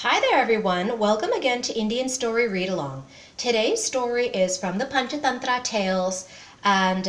Hi there everyone, welcome again to Indian Story Read Along. Today's story is from the Panchatantra tales, and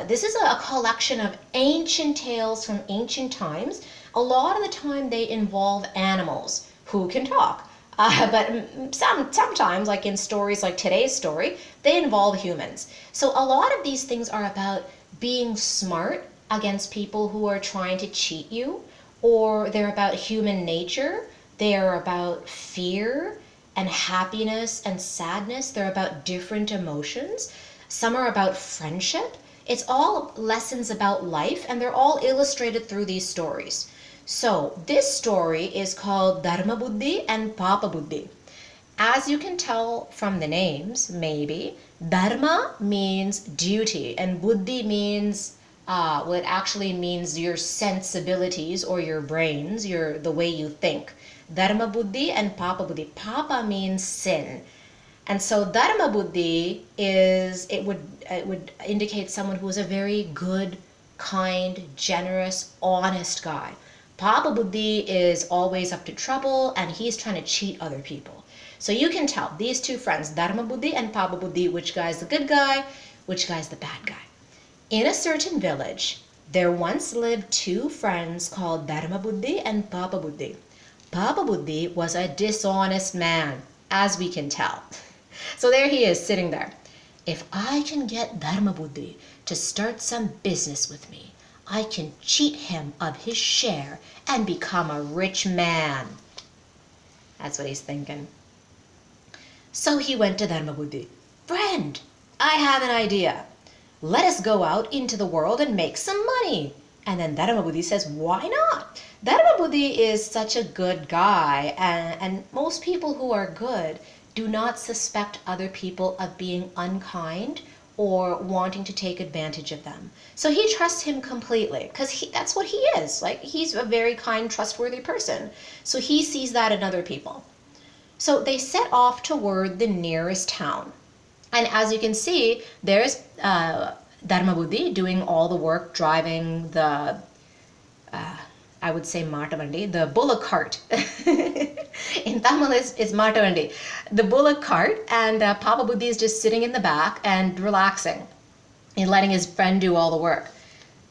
this is a collection of ancient tales from ancient times. A lot of the time they involve animals who can talk, but sometimes, like in stories like today's story, they involve humans. So a lot of these things are about being smart against people who are trying to cheat you, or they're about human nature. They are about fear and happiness and sadness. They're about different emotions. Some are about friendship. It's all lessons about life, and they're all illustrated through these stories. So this story is called Dharmabuddhi and Papabuddhi. As you can tell from the names, maybe, Dharma means duty, and Buddhi means it actually means your sensibilities or your brains, the way you think. Dharmabuddhi and Papabuddhi. Papa means sin. And so Dharmabuddhi would indicate someone who is a very good, kind, generous, honest guy. Papabuddhi is always up to trouble, and he's trying to cheat other people. So you can tell these two friends, Dharmabuddhi and Papabuddhi, which guy's the good guy, which guy's the bad guy. In a certain village, there once lived two friends called Dharmabuddhi and Papabuddhi. Papabuddhi was a dishonest man, as we can tell. So there he is, sitting there. If I can get Dharmabuddhi to start some business with me, I can cheat him of his share and become a rich man. That's what he's thinking. So he went to Dharmabuddhi. Friend, I have an idea. Let us go out into the world and make some money. And then Dharmabuddhi says, why not? Dharmabuddhi is such a good guy, and most people who are good do not suspect other people of being unkind or wanting to take advantage of them. So he trusts him completely, because that's what he is. Like, he's a very kind, trustworthy person. So he sees that in other people. So they set off toward the nearest town. And as you can see, there's Dharmabuddhi doing all the work, driving the, I would say Matavandi, the bullock cart. In Tamil it's Matavandi, the bullock cart, and Papabuddhi is just sitting in the back and relaxing and letting his friend do all the work.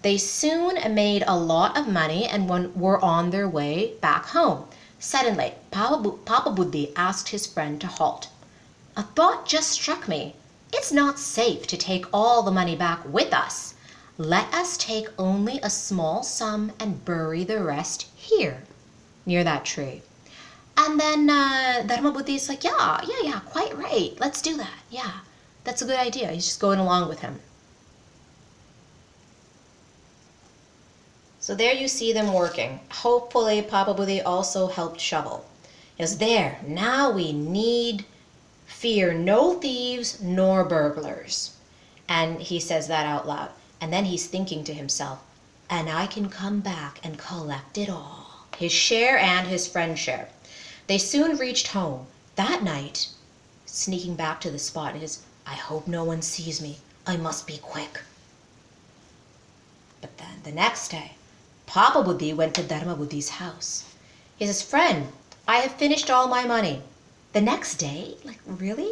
They soon made a lot of money and were on their way back home. Suddenly, Papabuddhi asked his friend to halt. A thought just struck me. It's not safe to take all the money back with us. Let us take only a small sum and bury the rest here, near that tree. And then Dharmabuddhi is like, yeah, quite right. Let's do that. Yeah, that's a good idea. He's just going along with him. So there you see them working. Hopefully Papabuddhi also helped shovel. He goes, there, now we need fear no thieves nor burglars. And he says that out loud. And then he's thinking to himself, and I can come back and collect it all. His share and his friend's share. They soon reached home. That night, sneaking back to the spot, he says, I hope no one sees me. I must be quick. But then the next day, Papabuddhi went to Dharmabuddhi's house. He says, friend, I have finished all my money. The next day? Like, really?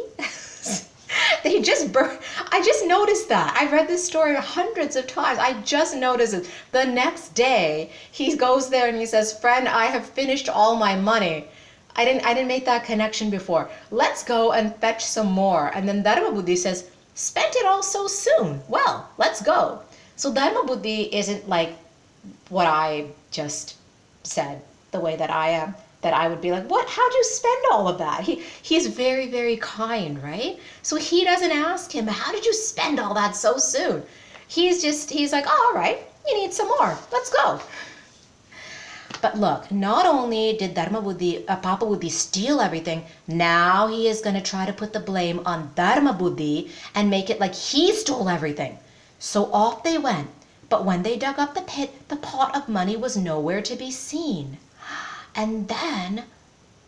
I just noticed that. I've read this story hundreds of times. I just noticed it. The next day, he goes there and he says, friend, I have finished all my money. I didn't make that connection before. Let's go and fetch some more. And then Dharmabuddhi says, spent it all so soon. Well, let's go. So Dharmabuddhi isn't like what I just said, the way that I am. That I would be like, what? How'd you spend all of that? He's very, very kind, right? So he doesn't ask him, how did you spend all that so soon? He's like, oh, all right, you need some more. Let's go. But look, not only did Papabuddhi steal everything, now he is going to try to put the blame on Dharmabuddhi and make it like he stole everything. So off they went. But when they dug up the pit, the pot of money was nowhere to be seen. And then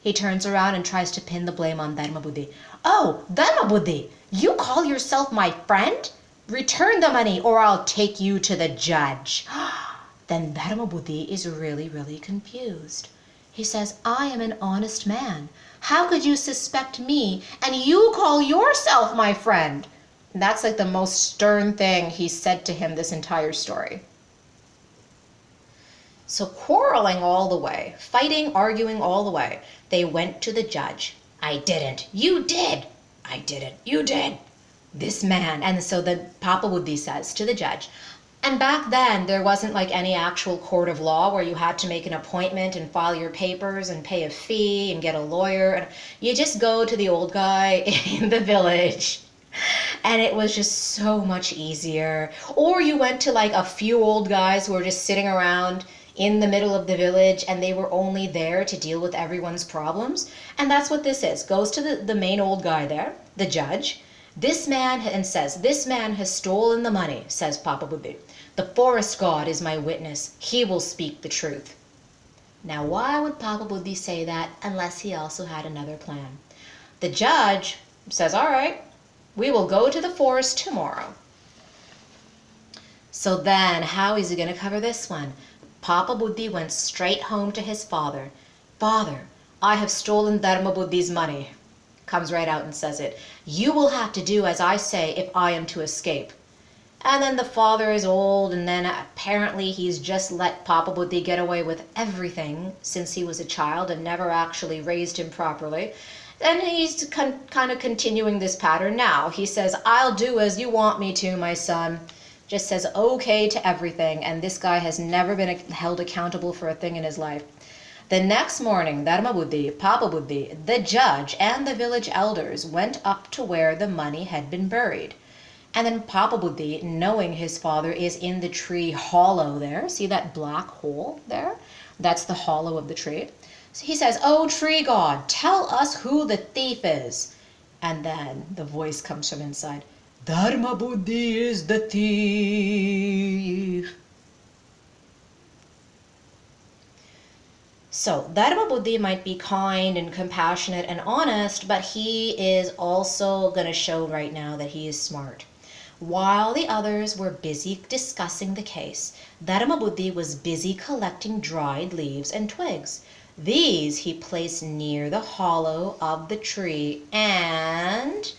he turns around and tries to pin the blame on Dharmabuddhi. Oh, Dharmabuddhi, you call yourself my friend? Return the money or I'll take you to the judge. Then Dharmabuddhi is really, really confused. He says, I am an honest man. How could you suspect me and you call yourself my friend? And that's like the most stern thing he said to him this entire story. So quarreling all the way, fighting, arguing all the way, they went to the judge. I didn't. You did. I didn't. You did. This man. And so the Papabuddhi says to the judge, and back then, there wasn't like any actual court of law where you had to make an appointment and file your papers and pay a fee and get a lawyer. And you just go to the old guy in the village. And it was just so much easier. Or you went to like a few old guys who were just sitting around in the middle of the village and they were only there to deal with everyone's problems. And that's what this is. Goes to the main old guy there, the judge. This man, and says, this man has stolen the money, says Papabuddhi. The forest god is my witness. He will speak the truth. Now, why would Papabuddhi say that unless he also had another plan? The judge says, all right, we will go to the forest tomorrow. So then, how is he going to cover this one? Papabuddhi went straight home to his father. Father, I have stolen Dharmabuddhi's money. Comes right out and says it. You will have to do as I say if I am to escape. And then the father is old, and then apparently he's just let Papabuddhi get away with everything since he was a child and never actually raised him properly. And he's kind of continuing this pattern now. He says, I'll do as you want me to, my son. Just says okay to everything, and this guy has never been held accountable for a thing in his life. The next morning, Dharmabuddhi, Papabuddhi, the judge, and the village elders went up to where the money had been buried. And then Papabuddhi, knowing his father is in the tree hollow there, see that black hole there? That's the hollow of the tree. So he says, oh tree god, tell us who the thief is. And then the voice comes from inside, Dharmabuddhi is the thief. So Dharmabuddhi might be kind and compassionate and honest, but he is also going to show right now that he is smart. While the others were busy discussing the case, Dharmabuddhi was busy collecting dried leaves and twigs. These he placed near the hollow of the tree and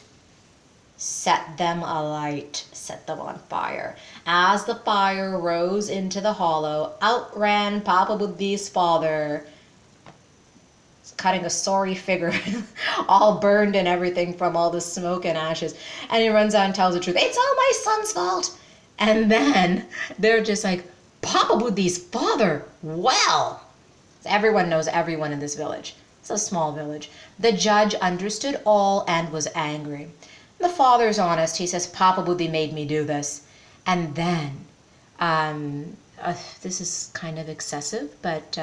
set them alight, set them on fire. As the fire rose into the hollow, out ran Papabuddhi's father, cutting a sorry figure, all burned and everything from all the smoke and ashes. And he runs out and tells the truth. It's all my son's fault. And then they're just like, Papabuddhi's father, well. Everyone knows everyone in this village. It's a small village. The judge understood all and was angry. The father's honest. He says, Papabuddhi made me do this. And then, this is kind of excessive, but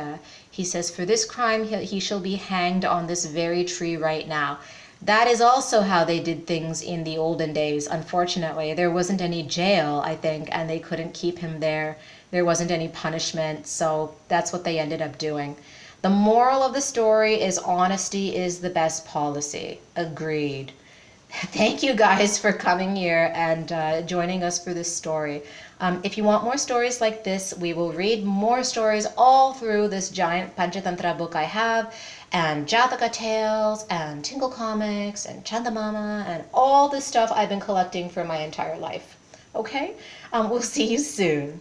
he says, for this crime he shall be hanged on this very tree right now. That is also how they did things in the olden days. Unfortunately, there wasn't any jail, I think, and they couldn't keep him there. There wasn't any punishment, so that's what they ended up doing. The moral of the story is honesty is the best policy. Agreed. Thank you guys for coming here and joining us for this story. If you want more stories like this, we will read more stories all through this giant Panchatantra book I have, and Jataka tales, and Tingle comics, and Chandamama, and all the stuff I've been collecting for my entire life. Okay? We'll see you soon.